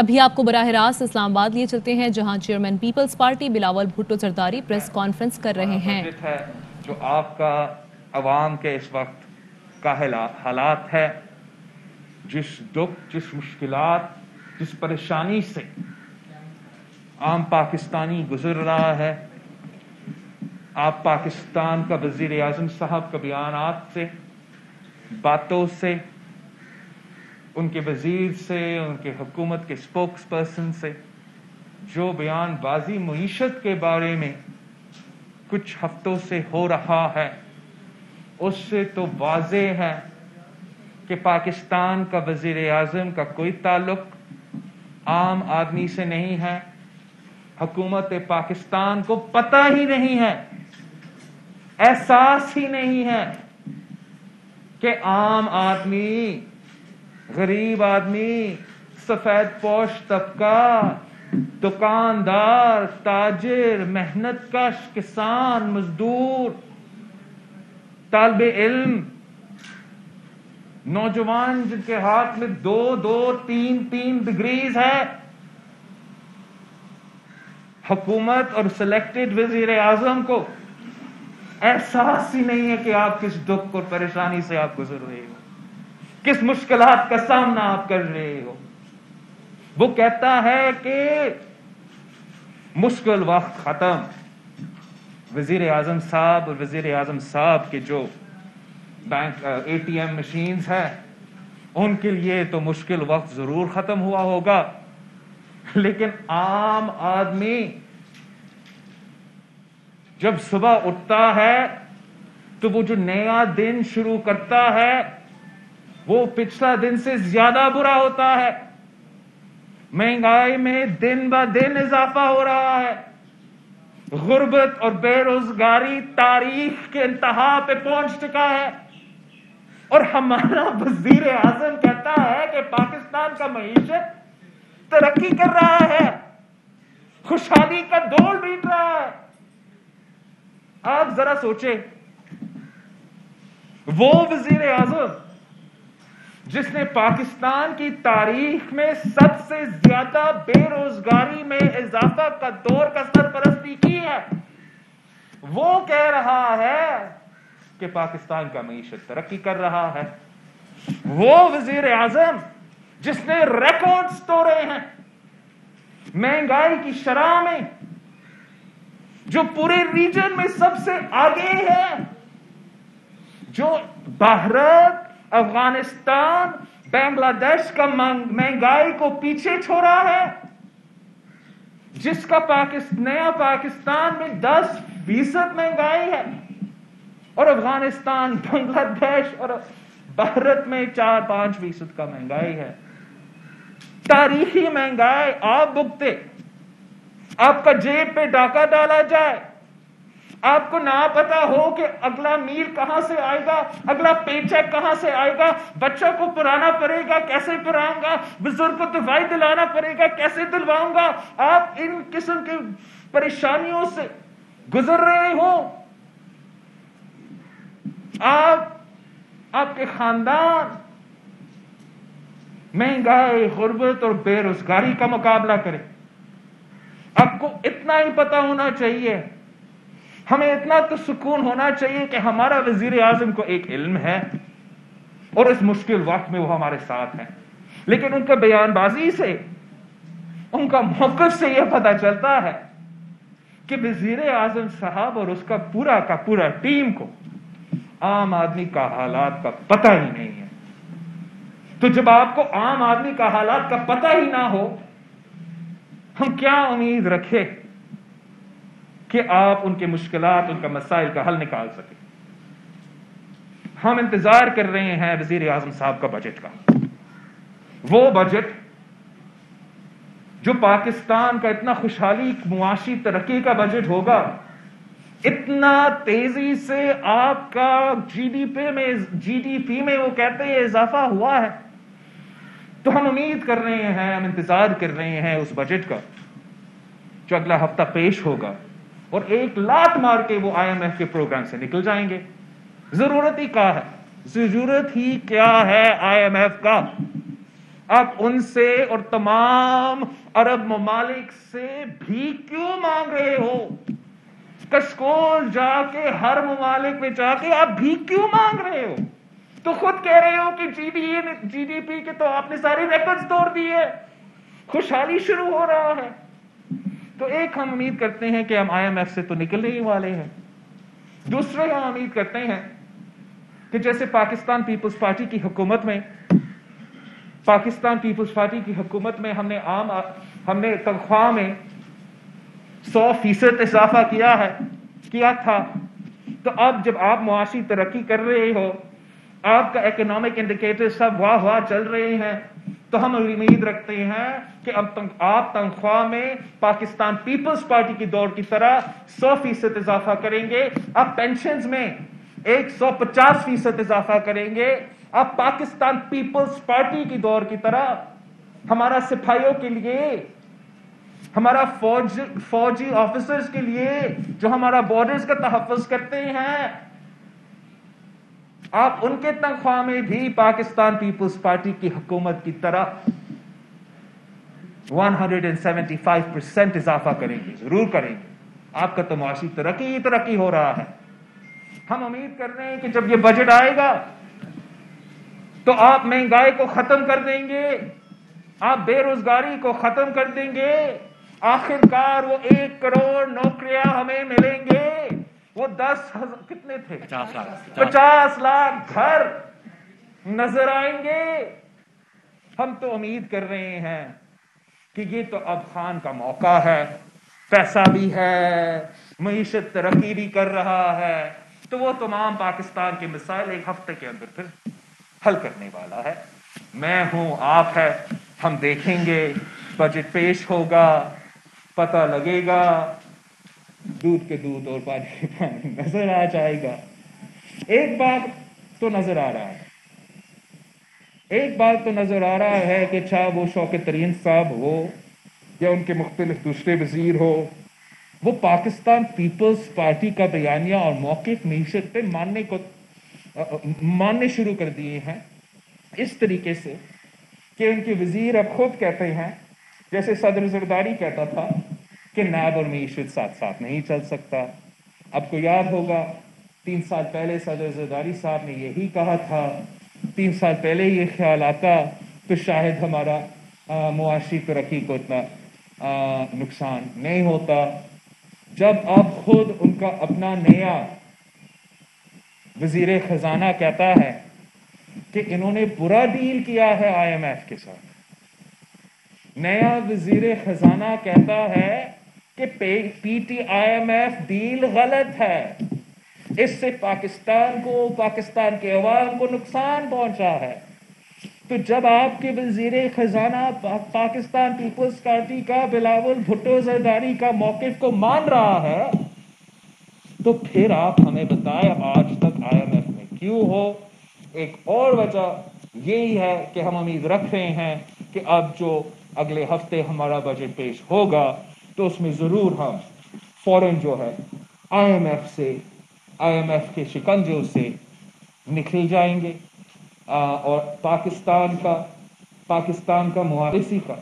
ابھی آپ کو براہ راست اسلام آباد لیے چلتے ہیں جہاں chairman Peoples Party Bilawal Bhutto Zardari press conference کر رہے ہیں۔ بجٹ ہے جو آپ کا عوام کے اس وقت کا حالات ہے، جس دکھ، جس مشکلات، جس پریشانی سے عام پاکستانی گزر رہا ہے، آپ پاکستان کا وزیر اعظم صاحب کا بیانات سے، باتوں سے، ان کے وزیر سے، ان کے حکومت کے سپوکس پرسن سے جو بیان بازی معیشت کے بارے میں کچھ ہفتوں سے ہو رہا ہے، اس سے تو واضح ہے کہ پاکستان کا وزیر اعظم کا کوئی تعلق عام آدمی سے نہیں ہے۔ حکومت پاکستان کو پتہ ہی نہیں ہے، احساس ہی نہیں ہے کہ عام آدمی، غریب آدمی، سفید پوش طبقہ، دکاندار، تاجر، محنت کش، کسان، مزدور، طالب علم، نوجوان جن کے ہاتھ میں دو تین ڈگریز ہے، حکومت اور سلیکٹڈ وزیر اعظم کو احساس ہی نہیں ہے کہ آپ کس دکھ اور پریشانی سے آپ گزر رہے ہو، کس مشکلات کا سامنا آپ کر رہے ہو۔ وہ کہتا ہے کہ مشکل وقت ختم، وزیر اعظم صاحب اور وزیر اعظم صاحب کے جو bank A T M machines ہیں، ان کے لیے تو مشکل وقت ضرور ختم ہوا ہوگا، لیکن عام آدمی جب صبح اٹھتا ہے تو وہ جو نیا دن شروع کرتا ہے وہ پچھلا دن سے زیادہ برا ہوتا ہے۔ مہنگائی میں دن بہ دن اضافہ ہو رہا ہے، غربت اور بے روزگاری تاریخ کے انتہا پہ پہنچ چکا ہے، اور ہمارا وزیر اعظم کہتا ہے کہ پاکستان کا معیشت ترقی کر رہا ہے، خوشحالی کا دور بیت رہا ہے۔ آپ ذرا سوچیں، وہ وزیر اعظم جس نے پاکستان کی تاریخ میں سب سے زیادہ بے روزگاری میں اضافہ کا دور کا سرپرستی کی ہے، وہ کہہ رہا ہے کہ پاکستان کا معیشت ترقی کر رہا ہے۔ وہ وزیر اعظم جس نے ریکارڈز توڑے ہیں مہنگائی کی شرح میں، جو پورے ریجن میں سب سے آگے ہے، جو بھارت، افغانستان، بنگلہ دیش کا مہنگائی کو پیچھے چھوڑا ہے، جس کا نیا پاکستان میں 10% مہنگائی ہے، اور افغانستان، بنگلہ دیش اور بھارت میں 4-5% کا مہنگائی ہے۔ تاریخی مہنگائی آپ بھگتے، آپ کا جیب پہ ڈاکہ ڈالا جائے، آپ کو نہ پتا ہو کہ اگلا میل کہاں سے آئے گا، اگلا پے چیک کہاں سے آئے گا، بچوں کو پڑھانا پڑے گا، کیسے پڑھاؤں گا، بزرگ کو دوائی دلانا پڑے گا، کیسے دلواؤں گا، آپ ان قسم کی پریشانیوں سے گزر رہے ہو، آپ کے خاندان مہنگائی، غربت اور بے روزگاری کا مقابلہ کرے۔ آپ کو اتنا ہی پتا ہونا چاہیے، ہمیں اتنا تو سکون ہونا چاہیے کہ ہمارا وزیر اعظم کو ایک علم ہے اور اس مشکل وقت میں وہ ہمارے ساتھ ہیں، لیکن ان کا بیان بازی سے، ان کا موقف سے یہ پتا چلتا ہے کہ وزیر اعظم صاحب اور اس کا پورا ٹیم کو عام آدمی کا حالات کا پتہ ہی نہیں ہے۔ تو جب آپ کو عام آدمی کا حالات کا پتہ ہی نہ ہو، ہم کیا امید رکھیں کہ آپ ان کے مشکلات، ان کا مسائل کا حل نکال سکیں۔ ہم انتظار کر رہے ہیں وزیر اعظم صاحب کا بجٹ کا، وہ بجٹ جو پاکستان کا اتنا خوشحالی معاشی ترقی کا بجٹ ہوگا، اتنا تیزی سے آپ کا جی ڈی پی میں وہ کہتے ہیں اضافہ ہوا ہے، تو ہم امید کر رہے ہیں، ہم انتظار کر رہے ہیں اس بجٹ کا جو اگلا ہفتہ پیش ہوگا، اور ایک لات مار کے وہ آئی ایم ایف کے پروگرام سے نکل جائیں گے۔ ضرورت ہی کیا ہے آئی ایم ایف کا؟ آپ ان سے اور تمام عرب ممالک سے بھی کیوں مانگ رہے ہو؟ کشکول جا کے ہر ممالک میں جا کے آپ بھی کیوں مانگ رہے ہو؟ تو خود کہہ رہے ہو کہ جی ڈی پی کے تو آپ نے سارے ریکارڈز توڑ دیے، خوشحالی شروع ہو رہا ہے۔ تو ایک ہم امید کرتے ہیں کہ ہم آئی ایم ایف سے تو نکلنے ہی والے ہیں، دوسرے ہم امید کرتے ہیں کہ جیسے پاکستان پیپلز پارٹی کی حکومت میں ہم نے تنخواہ میں 100% اضافہ کیا تھا، تو اب جب آپ معاشی ترقی کر رہے ہو، آپ کا اکنامک انڈیکیٹر سب واہ واہ چل رہے ہیں، تو ہم امید رکھتے ہیں کہ اب آپ تنخواہ میں پاکستان پیپلز پارٹی کی دور کی طرح 100% اضافہ کریں گے، آپ پینشنز میں 150% اضافہ کریں گے، آپ پاکستان پیپلز پارٹی کی دور کی طرح ہمارا سپاہیوں کے لیے، ہمارا فوجی آفیسرز کے لیے جو ہمارا بارڈرز کا تحفظ کرتے ہیں، آپ ان کے تنخواہ میں بھی پاکستان پیپلز پارٹی کی حکومت کی طرح 175% اضافہ کریں گے، ضرور کریں گے۔ آپ کا تو معاشی ترقی ہو رہا ہے۔ ہم امید کر رہے ہیں کہ جب یہ بجٹ آئے گا تو آپ مہنگائی کو ختم کر دیں گے، آپ بے روزگاری کو ختم کر دیں گے، آخر کار وہ 1 کروڑ نوکریاں ہمیں ملیں گے، وہ 10,000 کتنے تھے 50 لاکھ گھر نظر آئیں گے۔ ہم تو امید کر رہے ہیں کہ یہ تو اب خان کا موقع ہے، پیسہ بھی ہے، معیشت ترقی بھی کر رہا ہے، تو وہ تمام پاکستان کے مسائل 1 ہفتے کے اندر پھر حل کرنے والا ہے۔ میں ہوں، آپ ہے، ہم دیکھیں گے، بجٹ پیش ہوگا، پتہ لگے گا، دودھ کے دودھ اور پانی کے پانی نظر آ جائے گا۔ ایک بات تو نظر آ رہا ہے کہ چاہے وہ شوکت ترین صاحب ہو یا ان کے مختلف دوسرے وزیر ہو، وہ پاکستان پیپلز پارٹی کا بیانیہ اور موقف معیشت پہ ماننے شروع کر دیے ہیں، اس طریقے سے کہ ان کے وزیر اب خود کہتے ہیں، جیسے صدر زرداری کہتا تھا کہ نیب اور معیشت ساتھ ساتھ نہیں چل سکتا۔ آپ کو یاد ہوگا 3 سال پہلے صدر زرداری صاحب نے یہی کہا تھا، 3 سال پہلے یہ خیال آتا تو شاید ہمارا معاشی ترقی کو اتنا نقصان نہیں ہوتا۔ جب اب خود ان کا اپنا نیا وزیر خزانہ کہتا ہے کہ انہوں نے برا ڈیل کیا ہے آئی ایم ایف کے ساتھ، نیا وزیر خزانہ کہتا ہے کہ P T I M F deal غلط ہے، اس سے پاکستان کو، پاکستان کے عوام کو نقصان پہنچا ہے۔ تو جب آپ کے وزیر خزانہ پاکستان پیپلز پارٹی کا بلاول بھٹو زرداری کا موقف کو مان رہا ہے، تو پھر آپ ہمیں بتائیں آج تک آئی ایم ایف میں کیوں ہو؟ ایک اور وجہ یہی ہے کہ ہم امید رکھ رہے ہیں کہ اب جو اگلے ہفتے ہمارا بجٹ پیش ہوگا تو اس میں ضرور ہم فوراً جو ہے آئی ایم ایف کے شکنجوں سے نکل جائیں گے، اور پاکستان کا معاشی کا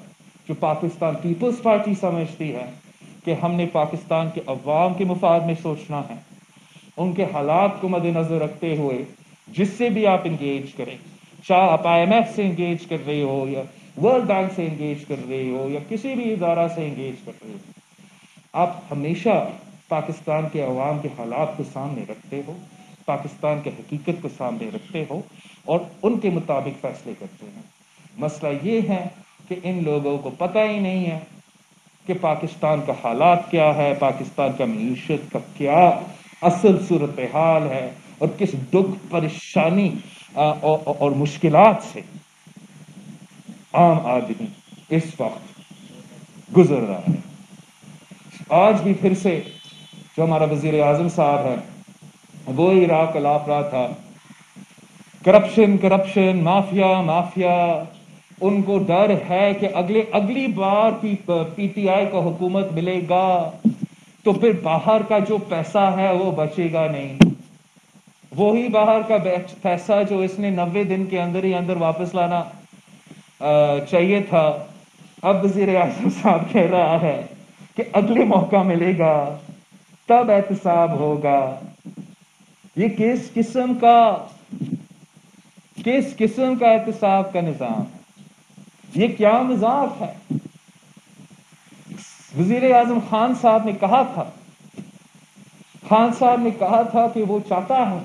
جو پاکستان پیپلز پارٹی سمجھتی ہے کہ ہم نے پاکستان کے عوام کے مفاد میں سوچنا ہے، ان کے حالات کو مد نظر رکھتے ہوئے جس سے بھی آپ انگیج کریں، چاہے آپ آئی ایم ایف سے انگیج کر رہے ہو یا ورلڈ بینک سے انگیج کر رہے ہو یا کسی بھی ادارہ سے انگیج کر رہے ہو، آپ ہمیشہ پاکستان کے عوام کے حالات کو سامنے رکھتے ہو، پاکستان کے حقیقت کو سامنے رکھتے ہو اور ان کے مطابق فیصلے کرتے ہیں۔ مسئلہ یہ ہے کہ ان لوگوں کو پتہ ہی نہیں ہے کہ پاکستان کا حالات کیا ہے، پاکستان کا معیشت کا کیا اصل صورتحال ہے اور کس دکھ، پریشانی اور مشکلات سے عام آدمی اس وقت گزر رہا ہے۔ آج بھی پھر سے جو ہمارا وزیر اعظم صاحب ہے وہی راہ کلاپ رہا تھا، کرپشن، مافیا۔ ان کو ڈر ہے کہ اگلی بار پی ٹی آئی کو حکومت ملے گا تو پھر باہر کا جو پیسہ ہے وہ بچے گا نہیں، وہی باہر کا پیسہ جو اس نے 90 دن کے اندر ہی اندر واپس لانا چاہیے تھا. اب وزیر اعظم صاحب کہہ رہا ہے کہ اگلے موقع ملے گا تب احتساب ہوگا. یہ کس قسم کا احتساب کا نظام ہے؟ یہ کیا مذاق ہے؟ وزیر اعظم خان صاحب نے کہا تھا کہ وہ چاہتا ہے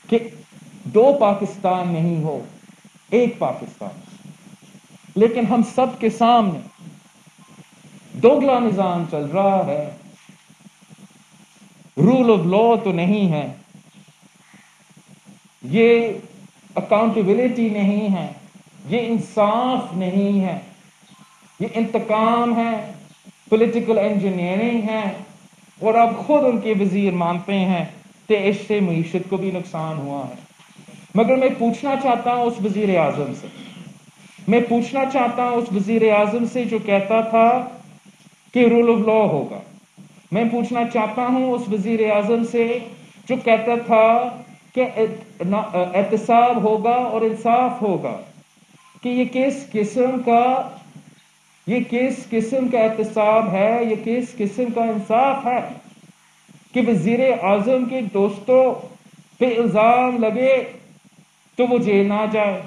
کہ 2 پاکستان نہیں ہو، 1 پاکستان. لیکن ہم سب کے سامنے دوگلا نظام چل رہا ہے. رول آف لا تو نہیں ہے، یہ اکاؤنٹیبلٹی نہیں ہے، یہ انصاف نہیں ہے، یہ انتقام ہے، پولیٹیکل انجینئرنگ ہے. اور اب خود ان کے وزیر مانتے ہیں کہ اس سے معیشت کو بھی نقصان ہوا ہے. مگر میں پوچھنا چاہتا ہوں اس وزیر اعظم سے جو کہتا تھا کہ رول آف لا ہوگا. میں پوچھنا چاہتا ہوں اس وزیر اعظم سے جو کہتا تھا کہ احتساب ہوگا اور انصاف ہوگا، کہ یہ کس قسم کا احتساب ہے، یہ کس قسم کا انصاف ہے کہ وزیر اعظم کے دوستوں پہ الزام لگے تو وہ جیل نہ جائے،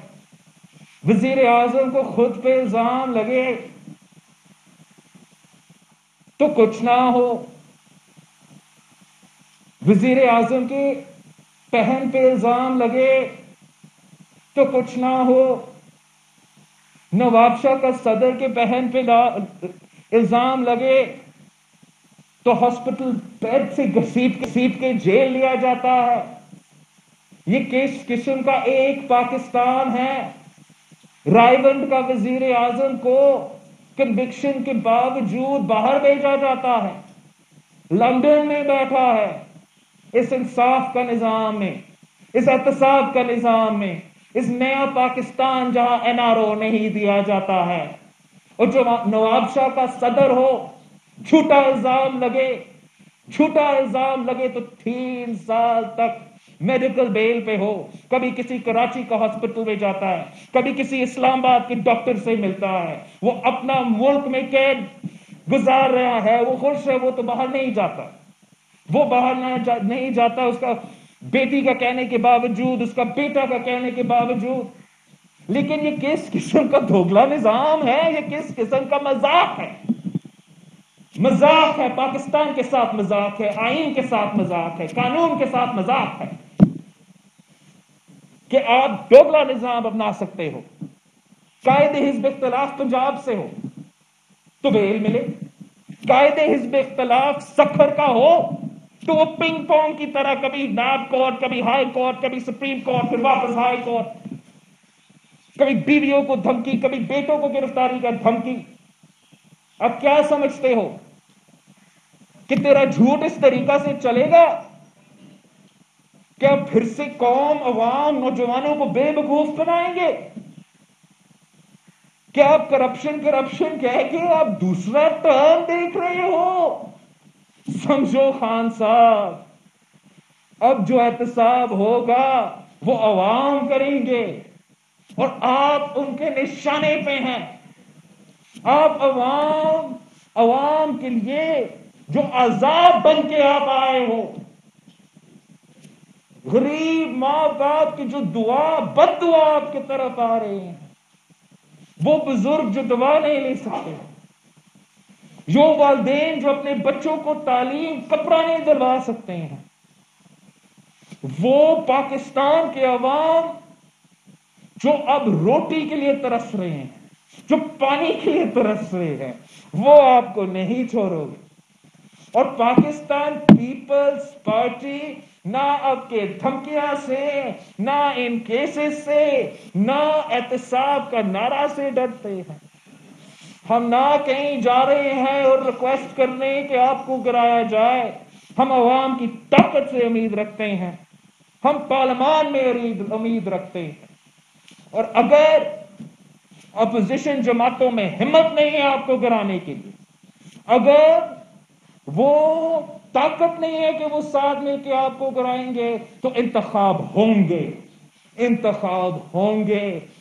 وزیر اعظم کو خود پہ الزام لگے تو کچھ نہ ہو، وزیر اعظم کی بہن پہ الزام لگے تو کچھ نہ ہو، نواب شاہ کا صدر کے بہن پہ الزام لگے تو ہاسپٹل بیڈ سے گھسیٹ کے جیل لیا جاتا ہے. یہ کس قسم کا ایک پاکستان ہے؟ رائیونڈ کا وزیر اعظم کو کنوکشن کے باوجود باہر بھیجا جاتا ہے، لندن میں بیٹھا ہے. اس انصاف کا نظام میں، اس احتساب کا نظام میں، اس نیا پاکستان جہاں NRO نہیں دیا جاتا ہے، اور جو نواب شاہ کا صدر ہو، جھوٹا الزام لگے تو 3 سال تک میڈیکل بیل پہ ہو، کبھی کسی کراچی کا ہاسپٹل میں جاتا ہے، کبھی کسی اسلام آباد کے ڈاکٹر سے ملتا ہے، وہ اپنا ملک میں قید گزار رہا ہے، وہ خوش ہے، وہ تو باہر نہیں جاتا، اس کا بیٹی کا کہنے کے باوجود، اس کا بیٹا کا کہنے کے باوجود. لیکن یہ کس قسم کا دوگلا نظام ہے؟ یہ کس قسم کا مذاق ہے؟ مذاق ہے، پاکستان کے ساتھ مذاق ہے، آئین کے ساتھ مذاق ہے، قانون کے ساتھ مذاق ہے کہ آپ دوگلا نظام اپنا سکتے ہو. قائد حزب اختلاف پنجاب سے ہو تو بیل ملے، قائد حزب اختلاف سکھر کا ہو تو وہ پنگ پونگ کی طرح کبھی ناب کورٹ، کبھی ہائی کورٹ، کبھی سپریم کورٹ، پھر واپس ہائی کورٹ، کبھی بیویوں کو دھمکی، کبھی بیٹوں کو گرفتاری کا دھمکی. اب کیا سمجھتے ہو کہ تیرا جھوٹ اس طریقہ سے چلے گا؟ کیا پھر سے قوم، عوام، نوجوانوں کو بے وقوف بنائیں گے؟ کیا آپ کرپشن کہہ کے آپ دوسرا ٹرم دیکھ رہے ہو؟ سمجھو خان صاحب، اب جو احتساب ہوگا وہ عوام کریں گے، اور آپ ان کے نشانے پہ ہیں. آپ عوام کے لیے جو عذاب بن کے آپ آئے ہو، غریب ماں باپ کی جو بد دعا آپ کی طرف آ رہے ہیں، وہ بزرگ جو دعا نہیں لے سکتے، جو والدین جو اپنے بچوں کو تعلیم کپڑا نہیں دلوا سکتے ہیں، وہ پاکستان کے عوام جو اب روٹی کے لیے ترس رہے ہیں، جو پانی کے لیے ترس رہے ہیں، وہ آپ کو نہیں چھوڑو گے. اور پاکستان پیپلز پارٹی نہ اب کے دھمکیاں سے، نہ ان کیسز سے، نہ احتساب کا نعرہ سے ڈرتے ہیں. ہم نہ کہیں جا رہے ہیں اور ریکویسٹ کرنے کہ آپ کو گرایا جائے. ہم عوام کی طاقت سے امید رکھتے ہیں، ہم پارلیمان میں امید رکھتے ہیں. اور اگر اپوزیشن جماعتوں میں ہمت نہیں ہے آپ کو گرانے کے لیے، اگر وہ طاقت نہیں ہے کہ وہ ساتھ مل کے آپ کو گرائیں گے، تو انتخاب ہوں گے.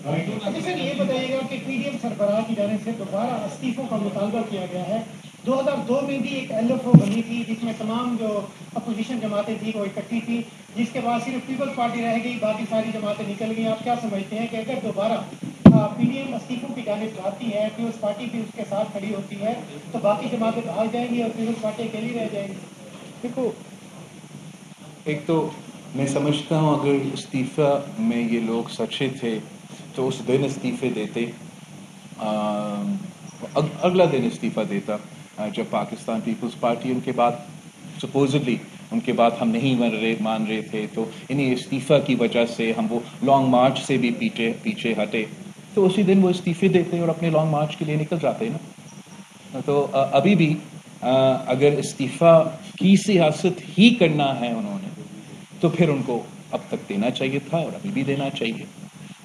اچھا سر یہ بتائیے گا کہ پی ڈی ایم سربراہ کی جانب سے دوبارہ استعفوں کا مطالبہ کیا گیا ہے. 2002 میں بھی ایک ایل ایف او بنی تھی جس میں تمام جو اپوزیشن جماعتیں تھیں وہ اکٹھی تھی, جس کے بعد صرف پیپلز پارٹی رہ گئی, باقی ساری جماعتیں نکل گئی. آپ کیا سمجھتے ہیں کہ اگر دوبارہ پی ڈی ایم استعفوں کی جانب چاہتی ہے, پیپلز پارٹی بھی اس کے ساتھ کھڑی ہوتی ہے, تو باقی جماعتیں بھاگ جائیں گی اور پیپلز پارٹی اکیلی رہ جائے گی؟ دیکھو, ایک تو میں سمجھتا ہوں اگر استعفیٰ میں یہ لوگ سچے تھے تو اس دن استعفے دیتے, اگلا دن استعفیٰ دیتا جب پاکستان پیپلز پارٹی ان کے بعد سپوزڈلی ان کے بعد ہم نہیں مان رہے تھے, تو انہیں استعفیٰ کی وجہ سے ہم وہ لانگ مارچ سے بھی پیچھے ہٹے, تو اسی دن وہ استعفے دیتے اور اپنے لانگ مارچ کے لیے نکل جاتے نا. تو ابھی بھی اگر استعفیٰ کی سیاست ہی کرنا ہے انہوں نے تو پھر ان کو اب تک دینا چاہیے تھا اور ابھی بھی دینا چاہیے.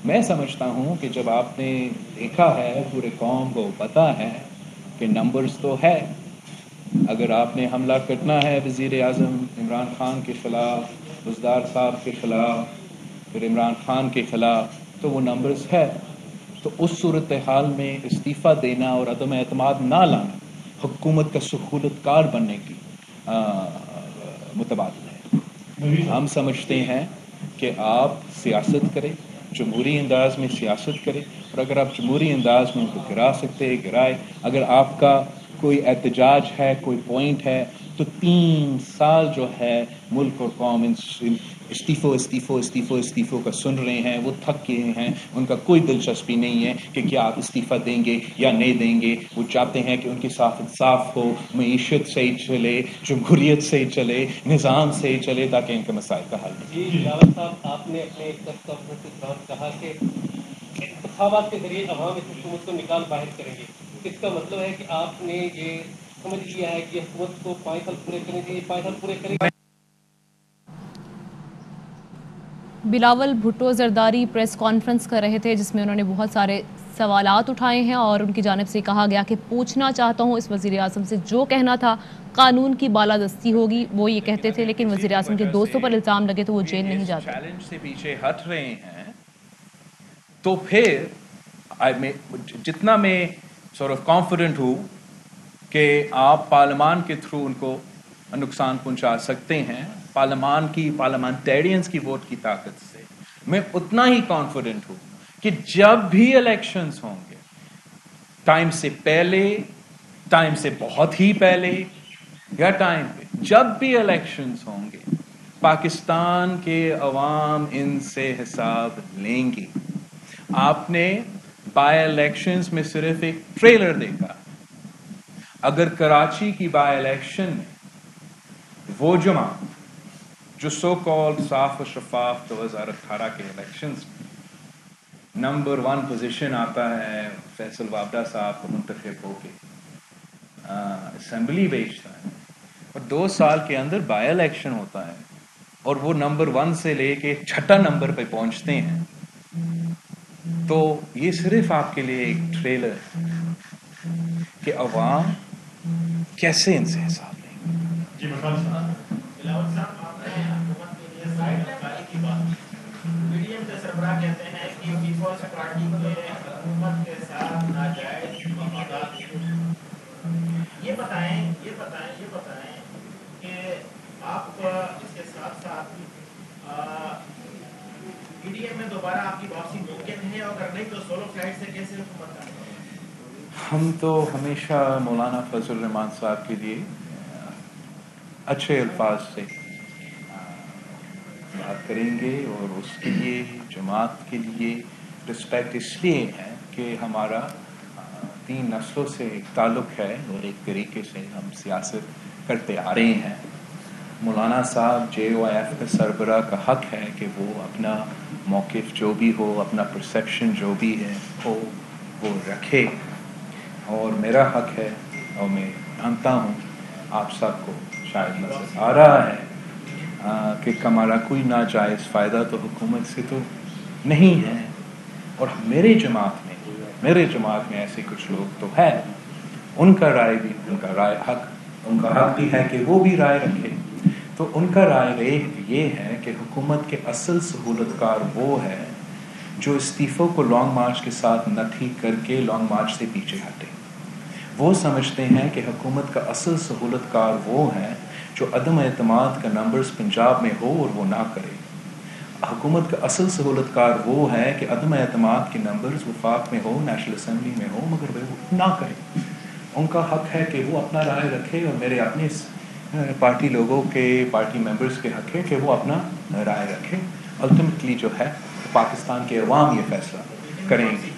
میں سمجھتا ہوں کہ جب آپ نے دیکھا ہے, پورے قوم کو پتہ ہے کہ نمبرز تو ہے, اگر آپ نے حملہ کرنا ہے وزیر اعظم عمران خان کے خلاف, بزدار صاحب کے خلاف, پھر عمران خان کے خلاف, تو وہ نمبرز ہے. تو اس صورتحال میں استعفیٰ دینا اور عدم اعتماد نہ لانا حکومت کا سہولت کار بننے کی متبادل ہے. ہم سمجھتے ہیں کہ آپ سیاست کریں, جمہوری انداز میں سیاست کریں, اور اگر آپ جمہوری انداز میں ان کو گرا سکتے ہیں گرائے. اگر آپ کا کوئی احتجاج ہے, کوئی پوائنٹ ہے, تو 3 سال جو ہے ملک اور قوم استعفوں کا سن رہے ہیں, وہ تھک گئے ہیں, ان کا کوئی دلچسپی نہیں ہے کہ کیا آپ استعفیٰ دیں گے یا نہیں دیں گے. وہ چاہتے ہیں کہ ان کی ساتھ انصاف ہو, معیشت صحیح چلے, جمہوریت صحیح چلے, نظام صحیح چلے, تاکہ ان کے مسائل کا حل ہو. جی بلاول صاحب, آپ نے اپنے ایک پریس کانفرنس کے دوران کہا کہ انتخابات کے ذریعے عوام اس حکومت کو نکال باہر کریں گے. اس کا مطلب ہے کہ آپ نے یہ سمجھ لیا ہے کہ حکومت کو 5 سال پورے کرنے کے لیے 5 سال پورے کرے گا. بلاول بھٹو زرداری پریس کانفرنس کر رہے تھے جس میں انہوں نے بہت سارے سوالات اٹھائے ہیں, اور ان کی جانب سے کہا گیا کہ پوچھنا چاہتا ہوں اس وزیر اعظم سے جو کہنا تھا قانون کی بالادستی ہوگی, وہ یہ کہتے تھے, لیکن وزیر اعظم کے دوستوں پر الزام لگے تو وہ جیل نہیں جاتے. چیلنج سے پیچھے ہٹ رہے ہیں, تو پھر جتنا میں کانفیڈنٹ ہوں کہ آپ پارلیمان کے تھرو ان کو نقصان پہنچا سکتے ہیں, پارلیمانٹیرینز کی ووٹ کی طاقت سے, میں اتنا ہی کانفیڈنٹ ہوں کہ جب بھی الیکشنز ہوں گے, ٹائم سے پہلے, ٹائم سے بہت ہی پہلے, یا ٹائم پہ, جب بھی الیکشنز ہوں گے, پاکستان کے عوام ان سے حساب لیں گے. آپ نے بائی الیکشنز میں صرف ایک ٹریلر دیکھا. اگر کراچی کی بائی الیکشن میں وہ جماعت جو سو کالڈ صاف و شفاف 2018 کے الیکشنز میں نمبر 1 پوزیشن آتا ہے, فیصل وابڈا صاحب کو منتخب ہو کے اسمبلی بھیجتا ہے, اور 2 سال کے اندر بائی الیکشن ہوتا ہے, اور وہ نمبر 1 سے لے کے 6 نمبر پہ پہنچتے ہیں, تو یہ صرف آپ کے لیے ایک ٹریلر ہے کہ عوام کیسے ان سے حساب لیں گے. جی بلاول صاحب, آپ نے حکومت کے لیے سرکاری کی بات, پی ڈی ایم کے سربراہ کہتے ہیں کہ پیپلز پارٹی کے حکومت کے ساتھ ناجائز مفادات. یہ بتائیں کہ آپ اس کے ساتھ ساتھ پی ڈی ایم میں دوبارہ آپ کی واپسی ممکن ہے, اور اگر نہیں تو سولو فلائٹ سے کیسے حکومت کریں گے؟ ہم تو ہمیشہ مولانا فضل الرحمان صاحب کے لیے اچھے الفاظ سے بات کریں گے, اور اس کے لیے جماعت کے لیے رسپیکٹ اس لیے ہے کہ ہمارا 3 نسلوں سے ایک تعلق ہے, اور ایک طریقے سے ہم سیاست کرتے آ رہے ہیں. مولانا صاحب JOIF کے سربراہ کا حق ہے کہ وہ اپنا موقف جو بھی ہو, اپنا پرسیپشن جو بھی ہے وہ رکھے, اور میرا حق ہے, اور میں جانتا ہوں آپ سب کو شاید نظر آ رہا ہے کہ ہمارا کوئی ناجائز فائدہ تو حکومت سے تو نہیں ہے. اور میرے جماعت میں ایسے کچھ لوگ تو ہے, ان کا رائے بھی, ان کا حق بھی ہے کہ وہ بھی رائے رکھے. تو ان کا رائے یہ ہے کہ حکومت کے اصل سہولت کار وہ ہے جو استعفوں کو لانگ مارچ کے ساتھ نہ ٹھیک کر کے لانگ مارچ سے پیچھے ہٹے. وہ سمجھتے ہیں کہ حکومت کا اصل سہولت کار وہ ہے جو عدم اعتماد کا نمبرز پنجاب میں ہو اور وہ نہ کرے. حکومت کا اصل سہولت کار وہ ہے کہ عدم اعتماد کے نمبرز وفاق میں ہو, نیشنل اسمبلی میں ہو, مگر وہ نہ کرے. ان کا حق ہے کہ وہ اپنا رائے رکھے, اور میرے اپنے پارٹی لوگوں کے, پارٹی ممبرز کے حق ہے کہ وہ اپنا رائے رکھے. الٹیمیٹلی جو ہے پاکستان کے عوام یہ فیصلہ کریں گی.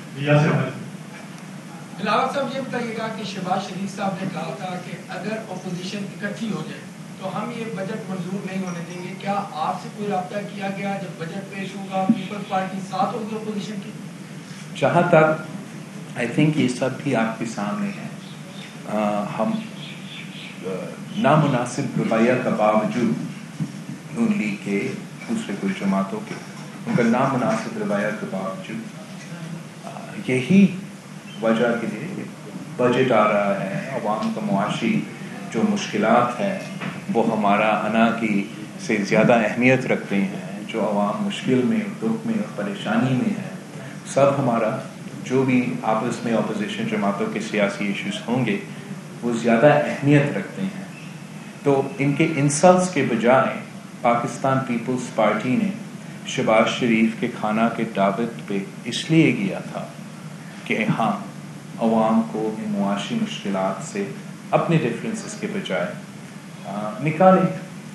بلاول صاحب یہ بتائیے گا کہ شہباز شریف صاحب نے کہا تھا کہ اگر اپوزیشن اکٹھی ہو جائے تو ہم یہ بجٹ منظور نہیں ہونے دیں گے. کیا آپ سے کوئی رابطہ کیا گیا جب بجٹ پیش ہوگا, پیپلز پارٹی ساتھ ہوگی اپوزیشن کی؟ جہاں تک آئی تھنک یہ سب بھی آپ کے سامنے ہے. ہم نامناسب رویہ کا باوجود نون لیگ کے, دوسرے کچھ جماعتوں کے, ان کا نامناسب رویہ کے باوجود یہی وجہ کے لیے بجٹ آ رہا ہے. عوام کا معاشی جو مشکلات ہیں وہ ہمارا انا کی سے زیادہ اہمیت رکھتے ہیں. جو عوام مشکل میں, دکھ میں اور پریشانی میں ہے, سب ہمارا جو بھی آپس میں اپوزیشن جماعتوں کے سیاسی ایشوز ہوں گے وہ زیادہ اہمیت رکھتے ہیں. تو ان کے انسلٹس کے بجائے پاکستان پیپلز پارٹی نے شہباز شریف کے کھانا کے دعوت پہ اس لیے گیا تھا کہ ہاں عوام کو ان معاشی مشکلات سے اپنے ڈفرینسز کے بجائے نکالیں.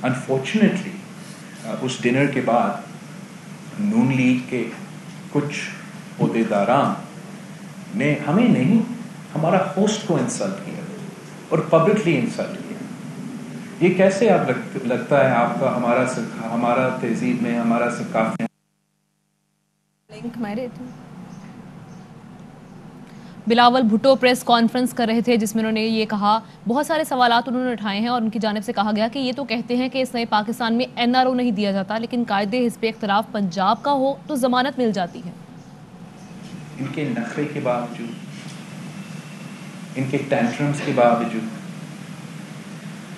انفارچونیٹلی اس ڈنر کے بعد نون لیگ کے کچھ عہدیداران نے ہمیں نہیں, ہمارا ہوسٹ کو انسلٹ کیا اور پبلکلی انسلٹ کیا. یہ کیسے آپ لگتا ہے آپ کا ہمارا تہذیب میں, ہمارا ثقافت میں؟ بلاول بھٹو پریس کانفرنس کر رہے تھے جس میں انہوں نے یہ کہا, بہت سارے سوالات انہوں نے اٹھائے ہیں اور ان کی جانب سے کہا گیا کہ یہ تو کہتے ہیں کہ اس نئے پاکستان میں NRO نہیں دیا جاتا, لیکن قائد حزب اختلاف پنجاب کا ہو تو ضمانت مل جاتی ہے. ان کے نخرے کے باوجود, ان کے ٹینٹرمز کے باوجود,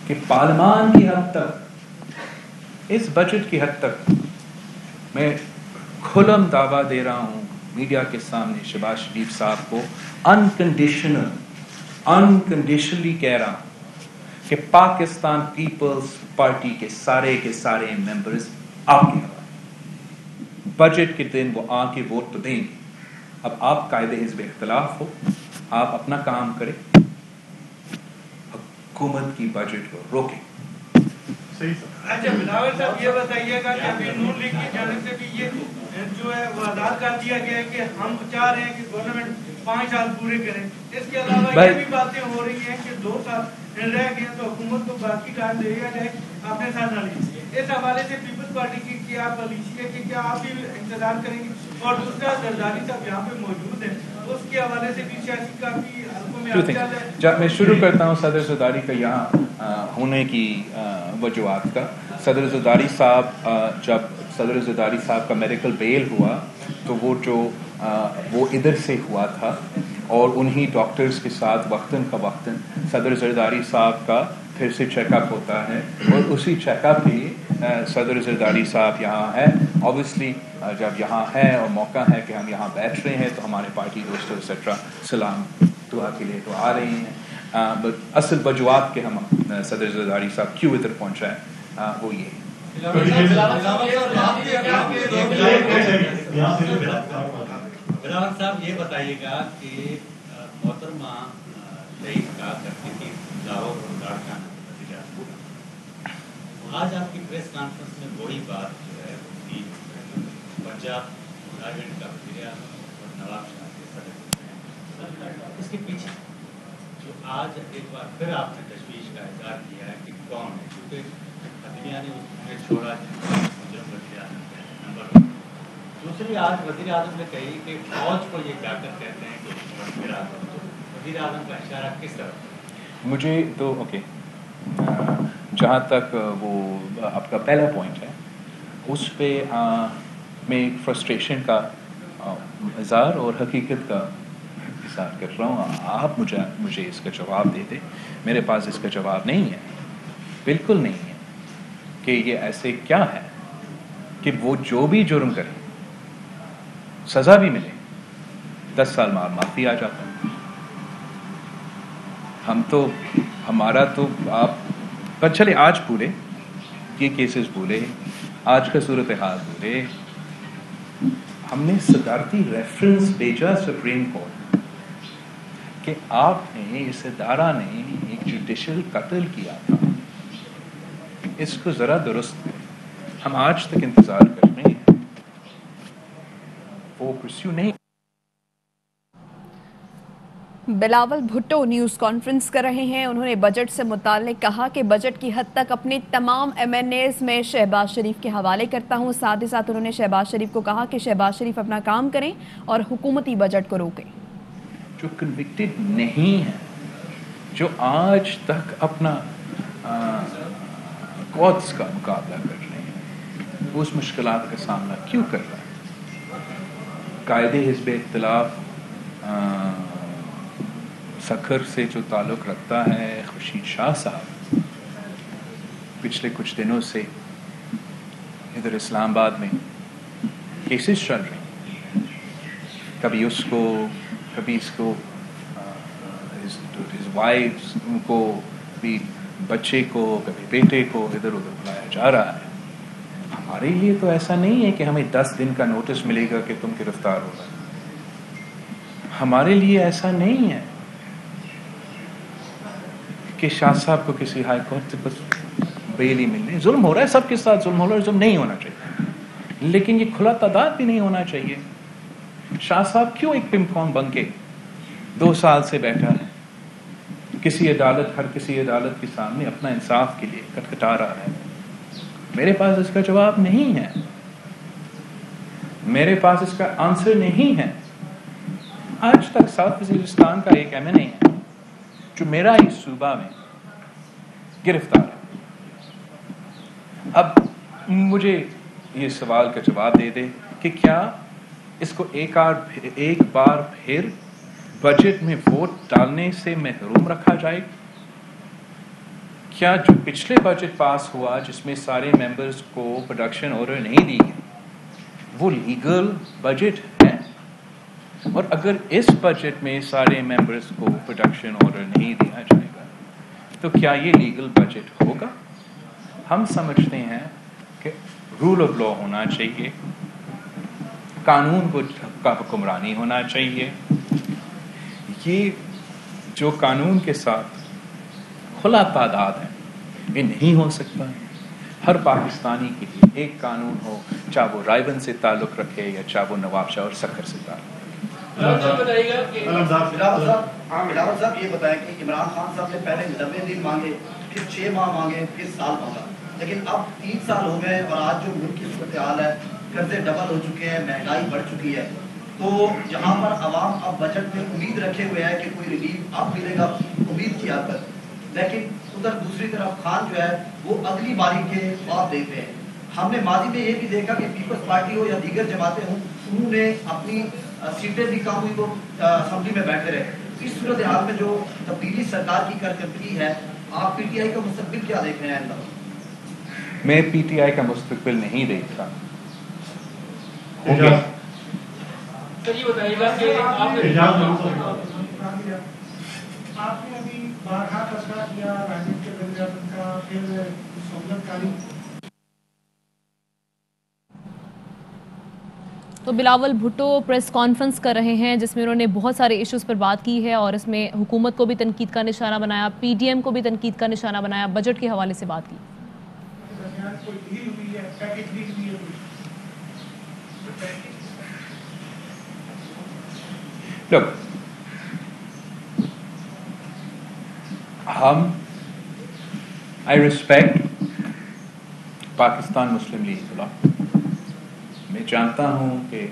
کہ پارلیمان کی حد تک, اس بجٹ کی حد تک میں کھلم دعویٰ دے رہا ہوں میڈیا کے سامنے, شہباز شریف صاحب کو انکنڈیشنلی کہہ رہا ہوں کہ پاکستان پیپلز پارٹی کے سارے ممبرز آپ کے حوالے. بجٹ کے دن وہ آ کے ووٹ تو دیں گے. اب آپ قائد حزب اختلاف ہو, آپ اپنا کام کریں, حکومت کی بجٹ کو روکیں. اچھا بلاول صاحب یہ بتائیے گا کہ ابھی نون لیگ کی جانب سے بھی یہ جو ہے وعدہ کر دیا گیا ہے کہ ہم چاہ رہے ہیں کہ گورنمنٹ 5 سال پورے کریں. اس کے علاوہ یہ بھی باتیں ہو رہی ہیں کہ 2 سال رہ گئے تو حکومت کو باقی ٹائم دے دیا جائے, اپنے ساتھ نہ لیں. اس حوالے سے پیپلز پارٹی کی کیا پالیسی ہے کہ کیا آپ بھی انتظار کریں گے؟ اور دوسرا زرداری صاحب یہاں پہ موجود ہیں, اس کے حوالے سے بھی سیاسی کافی حلقوں میں جب میں شروع کرتا ہوں صدر زرداری کا یہاں ہونے کی وجوہات کا. صدر زرداری صاحب, جب صدر زرداری صاحب کا میڈیکل بیل ہوا تو وہ ادھر سے ہوا تھا, اور انہی ڈاکٹرز کے ساتھ وقتاً فوقتاً صدر زرداری صاحب کا پھر سے چیک اپ ہوتا ہے, اور اسی چیک اپ پہ صدر زرداری صاحب یہاں ہے. اوبیسلی جب یہاں ہے اور موقع ہے کہ ہم یہاں بیٹھ رہے ہیں تو ہمارے پارٹی دوستوں ایٹسٹرا سلام دعا کے لیے تو آ رہے ہیں. اصل وجوہات کے ہم صدر زرداری صاحب کیوں ادھر پہنچا ہے وہ یہ ہے. بلاول صاحب یہ بتائیے گا کہ محترمہ شہید کہا کرتی تھی لاہور اور آج آپ کی پریس کانفرنس میں وہی بات جو ہے کہ پنجاب راجنڈ کا وزیر اور نواب شاہ کے صدر, اس کے پیچھے جو آج ایک بار پھر آپ نے تشویش کا اظہار کیا ہے کہ کون ہے, کیونکہ عدلیہ نے انہیں چھوڑا مجرم وزیر اعظم کے نمبر 1. دوسری آج وزیر اعظم نے کہی کہ فوج کو یہ جا کر کہتے ہیں کہ وزیر اعظم, تو وزیر اعظم کا اشارہ کس طرف؟ مجھے تو اوکے, جہاں تک وہ آپ کا پہلا پوائنٹ ہے اس پہ میں ایک فرسٹریشن کا اظہار اور حقیقت کا اظہار کر رہا ہوں. آپ مجھے اس کا جواب دے دیں. میرے پاس اس کا جواب نہیں ہے, بالکل نہیں ہے, کہ یہ ایسے کیا ہے کہ وہ جو بھی جرم کرے سزا بھی ملے, 10 سال معافی آ جاتا ہے. ہمارا تو آپ پر چلے آج بولے, یہ کیسز بولے, آج کا صورتحال بولے. ہم نے صدارتی ریفرنس بھیجا سپریم کورٹ کہ آپ نے, اس ادارہ نے ایک جوڈیشل قتل کیا تھا, اس کو ذرا درست کریں. ہم آج تک انتظار کر رہے ہیں, وہ پرسیو نہیں. بلاول بھٹو نیوز کانفرنس کر رہے ہیں. انہوں نے بجٹ سے متعلق کہا کہ بجٹ کی حد تک اپنے تمام MNAs میں شہباز شریف کے حوالے کرتا ہوں. ساتھ ہی ساتھ انہوں نے شہباز شریف کو کہا کہ شہباز شریف اپنا کام کریں اور حکومتی بجٹ کو روکیں. جو کنوکٹڈ نہیں ہے, جو آج تک اپنا قوتس کا مقابلہ کر رہے ہیں, وہ اس مشکلات کا سامنا کیوں کر رہا ہے؟ قائد حزب اختلاف سکھر سے جو تعلق رکھتا ہے خورشید شاہ صاحب, پچھلے کچھ دنوں سے ادھر اسلام آباد میں کیسز چل رہے ہیں. کبھی اس کو, کبھی اس کو, his wives کو, کبھی بچے کو, کبھی بیٹے کو ادھر ادھر بلایا جا رہا ہے. ہمارے لیے تو ایسا نہیں ہے کہ ہمیں 10 دن کا نوٹس ملے گا کہ تم گرفتار ہو گئے. ہمارے لیے ایسا نہیں ہے کہ شاہ صاحب کو کسی ہائی کورٹ سے بس بیل ہی ملنے. ظلم ہو رہا ہے, سب کے ساتھ ظلم ہو رہا ہے, ظلم نہیں ہونا چاہیے, لیکن یہ کھلا تعداد بھی نہیں ہونا چاہیے. شاہ صاحب کیوں ایک پنگ پونگ بن کے 2 سال سے بیٹھا ہے کسی عدالت, ہر کسی عدالت کے سامنے اپنا انصاف کے لیے کٹکھٹا رہا ہے؟ میرے پاس اس کا جواب نہیں ہے, میرے پاس اس کا آنسر نہیں ہے. آج تک ساؤتھ وزیرستان کا ایک MNA ہے جو میرا ہی صوبہ میں گرفتار ہے. اب مجھے یہ سوال کا جواب دے دے کہ کیا اس کو ایک بار پھر بجٹ میں ووٹ ڈالنے سے محروم رکھا جائے؟ کیا جو پچھلے بجٹ پاس ہوا جس میں سارے ممبرز کو پروڈکشن آرڈر نہیں دی گئی, وہ لیگل بجٹ ہے؟ اور اگر اس بجٹ میں سارے ممبرز کو پروڈکشن آرڈر نہیں دیا جائے گا تو کیا یہ لیگل بجٹ ہوگا؟ ہم سمجھتے ہیں کہ رول آف لا ہونا چاہیے, قانون کا حکمرانی ہونا چاہیے. یہ جو قانون کے ساتھ کھلا تعداد ہے یہ نہیں ہو سکتا. ہر پاکستانی کے لیے ایک قانون ہو, چاہے وہ رائے سے تعلق رکھے یا چاہے وہ نواب شاہ اور سکھر سے تعلق. بلاول صاحب یہ بتائیں کہ عمران خان صاحب نے پہلے 90 دن مانگے, پھر 6 ماہ مانگے, پھر سال مانگا, لیکن اب 3 سال ہو گئے اور آج جو ملک کی صورتحال ہے, قرضے ڈبل ہو چکے ہیں, مہنگائی بڑھ چکی ہے, تو جہاں پر عوام اب بجٹ میں امید رکھے ہوئے ہے کہ کوئی ریلیف اب ملے گا امید کی حد تک, لیکن ادھر دوسری طرف خان جو ہے وہ اگلی باری کے خواب دیکھ رہے ہیں. ہم نے ماضی میں یہ بھی دیکھا کہ پیپلز پارٹی ہو یا دیگر جماعتیں ہوں, انہوں نے اپنی سیٹیں بھی کم ہوئی تو اسمبلی میں بیٹھے رہے. اس صورتحال میں جو تبدیلی سرکار کی کارکردگی ہے, آپ PTI کا مستقبل کیا دیکھ رہے ہیں؟ میں PTI کا مستقبل نہیں دیکھ رہا. آپ نے ابھی بارہا تذکرہ کیا راجیو کے وزیر اعظم کا, پھر سہولت کاری. تو بلاول بھٹو پریس کانفرنس کر رہے ہیں جس میں انہوں نے بہت سارے ایشوز پر بات کی ہے اور اس میں حکومت کو بھی تنقید کا نشانہ بنایا, PDM کو بھی تنقید کا نشانہ بنایا, بجٹ کے حوالے سے بات کی. I respect Pakistan Muslim league block. میں جانتا ہوں کہ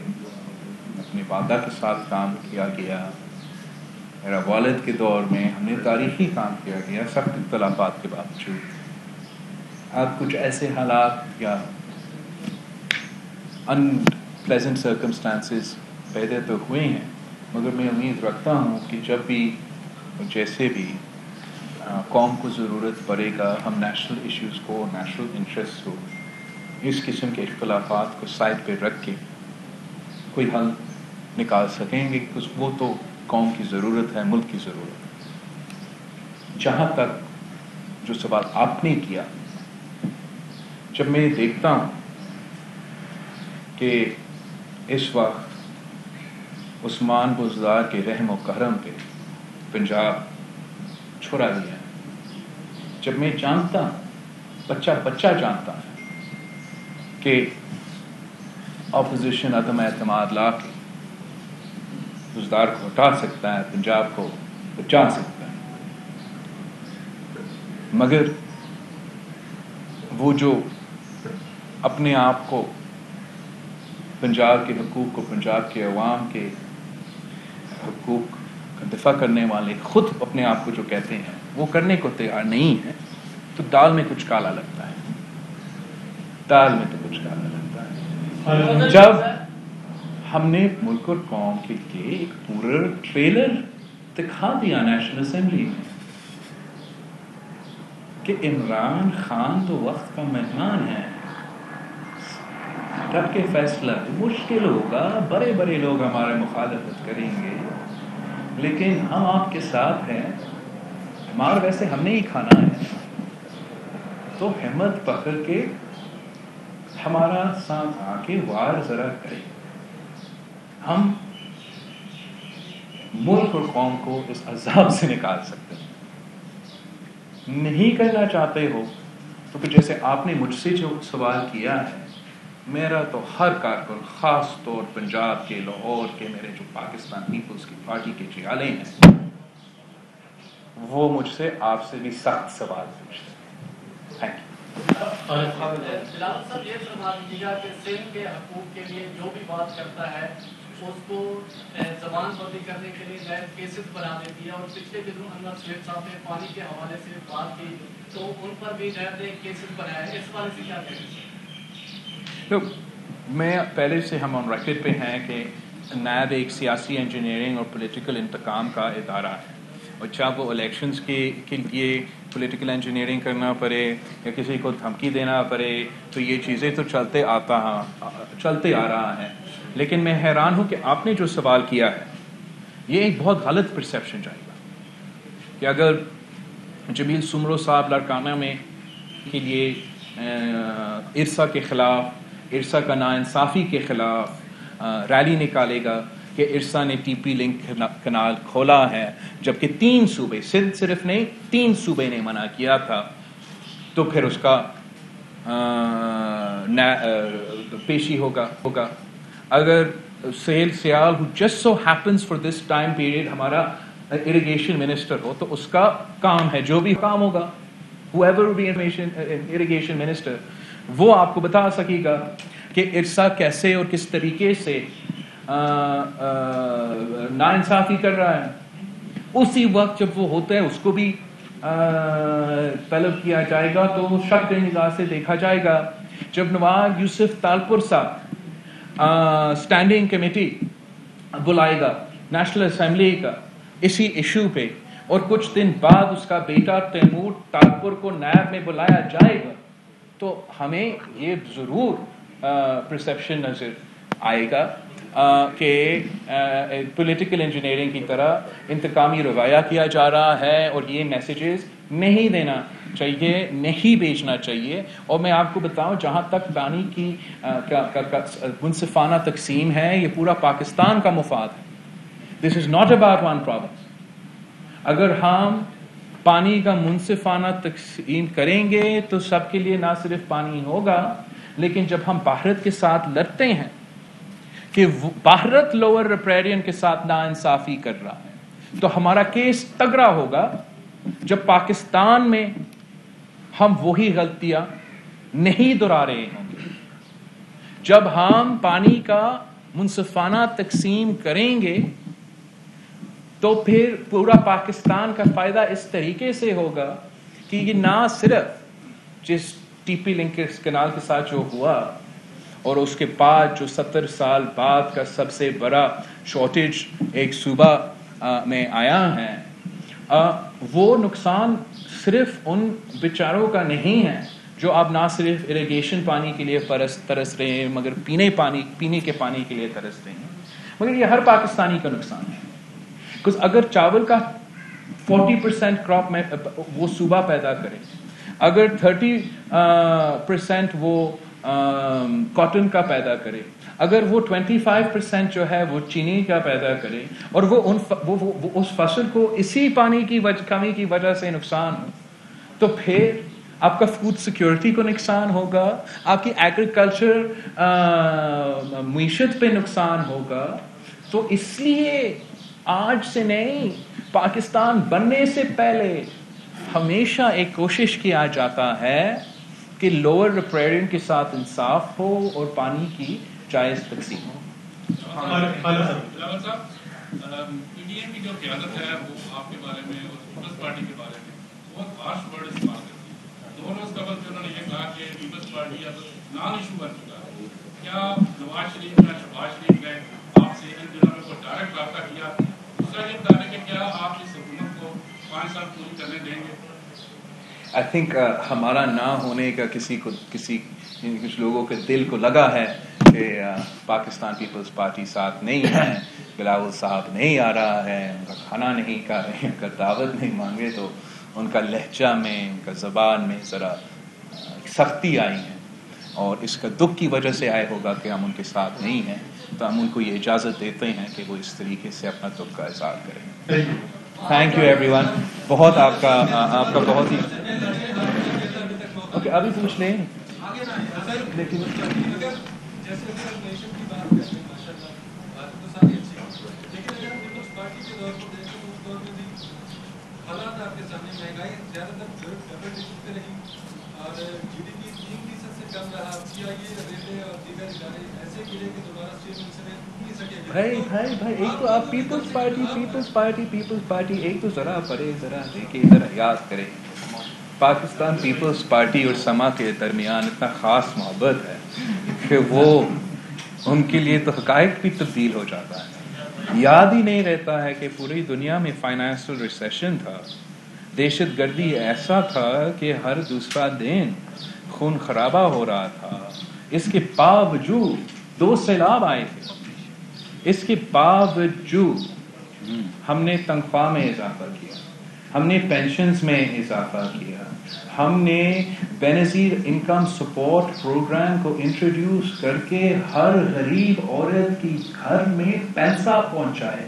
اپنے والدہ کے ساتھ کام کیا گیا, میرا والد کے دور میں ہم نے تاریخی کام کیا گیا, سخت اختلافات کے باوجود. اب کچھ ایسے حالات یا انپلیزنٹ سرکمسٹانسز پیدا تو ہوئے ہیں, مگر میں امید رکھتا ہوں کہ جب بھی جیسے بھی قوم کو ضرورت پڑے گا, ہم نیشنل ایشوز کو, نیشنل انٹرسٹ کو, اس قسم کے اختلافات کو سائڈ پہ رکھ کے کوئی حل نکال سکیں گے، وہ تو قوم کی ضرورت ہے، ملک کی ضرورت ہے۔ جہاں تک جو سوال آپ نے کیا، جب میں دیکھتا ہوں کہ اس وقت عثمان بزدار کے رحم و کرم پہ پنجاب چھڑا دیا ہے، جب میں جانتا ہوں، بچہ جانتا ہے کہ اپوزیشن عدم اعتماد لا کے بزدار کو ہٹا سکتا ہے، پنجاب کو بچا سکتا ہے، مگر وہ جو اپنے آپ کو پنجاب کے حقوق کو، پنجاب کے عوام کے حقوق کا دفاع کرنے والے خود اپنے آپ کو جو کہتے ہیں وہ کرنے کو تیار نہیں ہے، تو دال میں کچھ کالا لگتا ہے، دال میں تو کچھ کالا لگتا ہے۔ جب ہم نے ملک اور قوم کے لیے ایک پورا ٹریلر دکھا دیا نیشنل اسمبلی میں کہ عمران خان تو وقت کا مہمان ہے، ڈٹ کے فیصلہ مشکل ہوگا، بڑے بڑے لوگ ہمارے مخالفت کریں گے، لیکن ہم آپ کے ساتھ ہیں، ہمارا ویسے ہم نے ہی کھانا ہے، تو ہمت پکڑ کے ہمارا ساتھ آ کے وار ذرا کریں، ہم ملک اور قوم کو اس عذاب سے نکال سکتے ہیں۔ نہیں کرنا چاہتے ہو تو پھر جیسے آپ نے مجھ سے جو سوال کیا ہے، میرا تو ہر کارکن، خاص طور پنجاب کے، لاہور کے، میرے جو پاکستان پیپلز کی پارٹی کے جیالے ہیں، وہ مجھ سے آپ سے بھی سخت سوال پوچھتے ہیں۔ Thank you. بلاول صاحب یہ فرما دیجیے گا کہ سندھ کے حقوق کے لیے جو بھی بات کرتا ہے اس کو زبان بندی کرنے کے لیے نیب کیسز بنا دیتی ہے، اور پچھلے دنوں انور شیخ صاحب نے پانی کے حوالے سے بات کی تو ان پر بھی نیب نے کیسز بنایا ہے، اس بارے سے کیا کہیں؟ میں پہلے سے ہم آن ریکارڈ پہ ہیں کہ نیب ایک سیاسی انجینئرنگ اور پولیٹیکل انتقام کا ادارہ ہے، اور چاہے وہ الیکشنز کے لیے پولیٹیکل انجینئرنگ کرنا پڑے یا کسی کو دھمکی دینا پڑے تو یہ چیزیں تو چلتے آ رہا ہے، لیکن میں حیران ہوں کہ آپ نے جو سوال کیا ہے یہ ایک بہت غلط پرسیپشن جائے گا کہ اگر جمیل سمرو صاحب لاڑکانہ میں کے لیے ارسا کے خلاف، ارسا کا ناانصافی کے خلاف ریلی نکالے گا کہ ارسا نے ٹی پی لنک کنال کھولا ہے، جبکہ 3 صوبے، سندھ صرف نہیں 3 صوبے نے منع کیا تھا، تو پھر اس کا پیشی ہوگا۔ اگر سہیل سیال who just so happens for this time period ہمارا اریگیشن منسٹر ہو تو اس کا کام ہے، جو بھی کام ہوگا whoever will be irrigation minister، وہ آپ کو بتا سکے گا کہ ارسا کیسے اور کس طریقے سے ناانصافی کر رہا ہے۔ اسی وقت جب وہ ہوتا ہے اس کو بھی طلب کیا جائے گا تو شک کی نگاہ سے دیکھا جائے گا۔ جب نواز یوسف تالپور صاحب اسٹینڈنگ کمیٹی بلائے گا نیشنل اسمبلی کا اسی ایشو پہ، اور کچھ دن بعد اس کا بیٹا تیمور تالپور کو نیب میں بلایا جائے گا، تو ہمیں یہ ضرور پرسیپشن نظر آئے گا کہ پولیٹیکل انجینئرنگ کی طرح انتقامی رویہ کیا جا رہا ہے، اور یہ میسیجز نہیں دینا چاہیے، نہیں بھیجنا چاہیے۔ اور میں آپ کو بتاؤں، جہاں تک پانی کی منصفانہ تقسیم ہے، یہ پورا پاکستان کا مفاد ہے۔ This is not about one province. اگر ہم پانی کا منصفانہ تقسیم کریں گے تو سب کے لیے نہ صرف پانی ہوگا، لیکن جب ہم بھارت کے ساتھ لڑتے ہیں کہ بھارت لوور ریپیرین کے ساتھ ناانصافی کر رہا ہے، تو ہمارا کیس تگڑا ہوگا جب پاکستان میں ہم وہی غلطیاں نہیں دہرا رہے ہوں گے۔ جب ہم پانی کا منصفانہ تقسیم کریں گے تو پھر پورا پاکستان کا فائدہ اس طریقے سے ہوگا کہ یہ نہ صرف جس ٹی پی لنک کنال کے ساتھ جو ہوا اور اس کے بعد جو 70 سال بعد کا سب سے بڑا شارٹیج ایک صوبہ میں آیا ہے، وہ نقصان صرف ان بیچاروں کا نہیں ہے جو اب نہ صرف اریگیشن پانی کے لیے ترس رہے ہیں مگر پینے کے پانی کے لیے ترس رہے ہیں. مگر یہ ہر پاکستانی کا نقصان ہے. because اگر چاول کا 40% کراپ میں وہ صوبہ پیدا کرے, اگر 30% وہ کاٹن کا پیدا کرے, اگر وہ 25% جو ہے وہ چینی کا پیدا کرے, اور وہ اس فصل کو اسی پانی کی کمی کی وجہ سے نقصان ہو, تو پھر آپ کا فوڈ سیکیورٹی کو نقصان ہوگا, آپ کی ایگریکلچر معیشت پہ نقصان ہوگا. تو اس لیے آج سے نہیں, پاکستان بننے سے پہلے ہمیشہ ایک کوشش کیا جاتا ہے کہ لوور ریپریرین کے ساتھ انصاف ہو اور پانی کی جائز تقسیم ہو. پی ڈی ایم کی جو قیادت ہے وہ آپ کے بارے میں اور پیپلز پارٹی کے بارے میں بہت ہارش ورڈ استعمال کرتی ہے. 2 روز قبل انہوں نے یہ کہا کہ پیپلز پارٹی اب نان ایشو بن چکا ہے. کیا نواز شریف یا شہباز شریف نے آپ سے ان دنوں میں کوئی ڈائریکٹ رابطہ کیا؟ دوسرا یہ بتانا کہ کیا آپ اس حکومت کو 5 سال پوری کرنے دیں گے؟ آئی تھنک ہمارا نہ ہونے کا کچھ لوگوں کے دل کو لگا ہے کہ پاکستان پیپلز پارٹی ساتھ نہیں ہے, بلاول صاحب نہیں آ رہا ہے, ان کا کھانا نہیں کھا رہے, ان کا دعوت نہیں مانگے, تو ان کا لہجہ میں, ان کا زبان میں ذرا سختی آئی ہے, اور اس کا دکھ کی وجہ سے آئے ہوگا کہ ہم ان کے ساتھ نہیں ہیں. تو ہم ان کو یہ اجازت دیتے ہیں کہ وہ اس طریقے سے اپنا دکھ کا اظہار کریں. Thank you every one. بہت آپ کا بہت ہی اوکے, ابھی پوچھ لیں. حالات آپ کے سامنے, مہنگائی زیادہ تر رہی اور جی ڈی پی 3% سے کم رہا. ریلوے اور دیگر ادارے ایسے گرے کہ دوبارہ نہیں سکے. بھائی ایک تو آپ پیپلز پارٹی ایک تو ذرا پڑھے, ذرا دیکھیں, ذرا یاد کریں. پاکستان پیپلز پارٹی اور سما کے درمیان اتنا خاص محبت ہے کہ وہ ان کے لیے تو حقائق بھی تبدیل ہو جاتا ہے. یاد ہی نہیں رہتا ہے کہ پوری دنیا میں فائنینشل ریسیشن تھا, دہشت گردی ایسا تھا کہ ہر دوسرا دن خون خرابہ ہو رہا تھا. اس کے باوجود 2 سیلاب آئے تھے, اس کے باوجود ہم نے تنخواہ میں اضافہ کیا, ہم نے پینشنز میں اضافہ کیا, ہم نے بینظیر انکم سپورٹ پروگرام کو انٹروڈیوس کر کے ہر غریب عورت کی گھر میں پیسہ پہنچائے.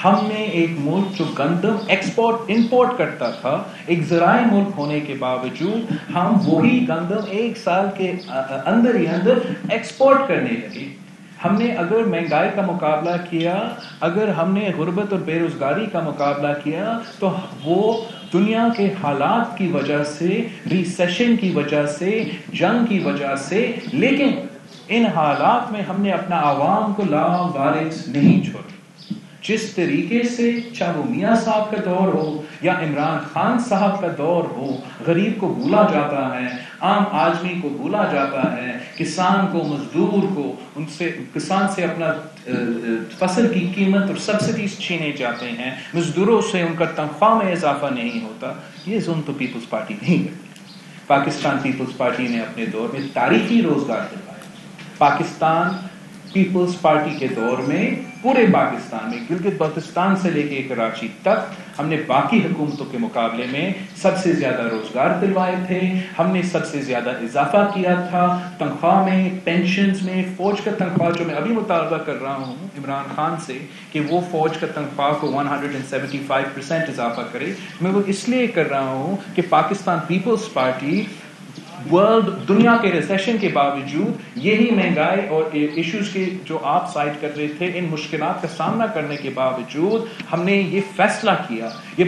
ہم نے ایک ملک جو گندم ایکسپورٹ امپورٹ کرتا تھا, ایک زرعی ملک ہونے کے باوجود ہم وہی گندم 1 سال کے اندر ہی اندر ایکسپورٹ کرنے لگے. ہم نے اگر مہنگائی کا مقابلہ کیا, اگر ہم نے غربت اور بے روزگاری کا مقابلہ کیا, تو وہ دنیا کے حالات کی وجہ سے, ریسیشن کی وجہ سے, جنگ کی وجہ سے, لیکن ان حالات میں ہم نے اپنا عوام کو لاوارث نہیں چھوڑا. جس طریقے سے چاہے وہ میاں صاحب کا دور ہو یا عمران خان صاحب کا دور ہو, غریب کو بھولا جاتا ہے, عام آدمی کو بھولا جاتا ہے, کسان کو, مزدور کو, کسان سے اپنا فصل کی قیمت اور سبسڈیز چھینے جاتے ہیں, مزدوروں سے ان کا تنخواہ میں اضافہ نہیں ہوتا. یہ ظلم تو پیپلز پارٹی نہیں کرتی. پاکستان پیپلز پارٹی نے اپنے دور میں تاریخی روزگار دلوائے. پاکستان پیپلز پارٹی کے دور میں پورے پاکستان میں, گلگت بلتستان سے لے کے کراچی تک, ہم نے باقی حکومتوں کے مقابلے میں سب سے زیادہ روزگار دلوائے تھے. ہم نے سب سے زیادہ اضافہ کیا تھا تنخواہ میں, پینشنز میں. فوج کا تنخواہ جو میں ابھی مطالبہ کر رہا ہوں عمران خان سے کہ وہ فوج کا تنخواہ کو 175% اضافہ کرے, میں وہ اس لیے کر رہا ہوں کہ پاکستان پیپلز پارٹی دنیا کے ریسیشن کے باوجود, یہی مہنگائی اور ایشوز کے جو آپ سائٹ کر رہے تھے, ان مشکلات کا سامنا کرنے کے باوجود ہم نے یہ فیصلہ کیا, یہ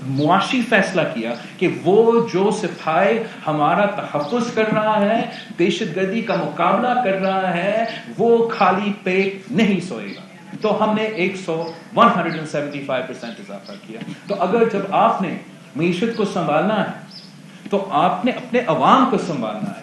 معاشی فیصلہ کیا کہ وہ جو سپاہی ہمارا تحفظ کر رہا ہے, دہشت گردی کا مقابلہ کر رہا ہے, وہ خالی پیٹ نہیں سوئے گا. تو ہم نے 175% اضافہ کیا. تو اگر جب آپ نے معیشت کو سنبھالنا ہے تو آپ نے اپنے عوام کو سنبھالنا ہے.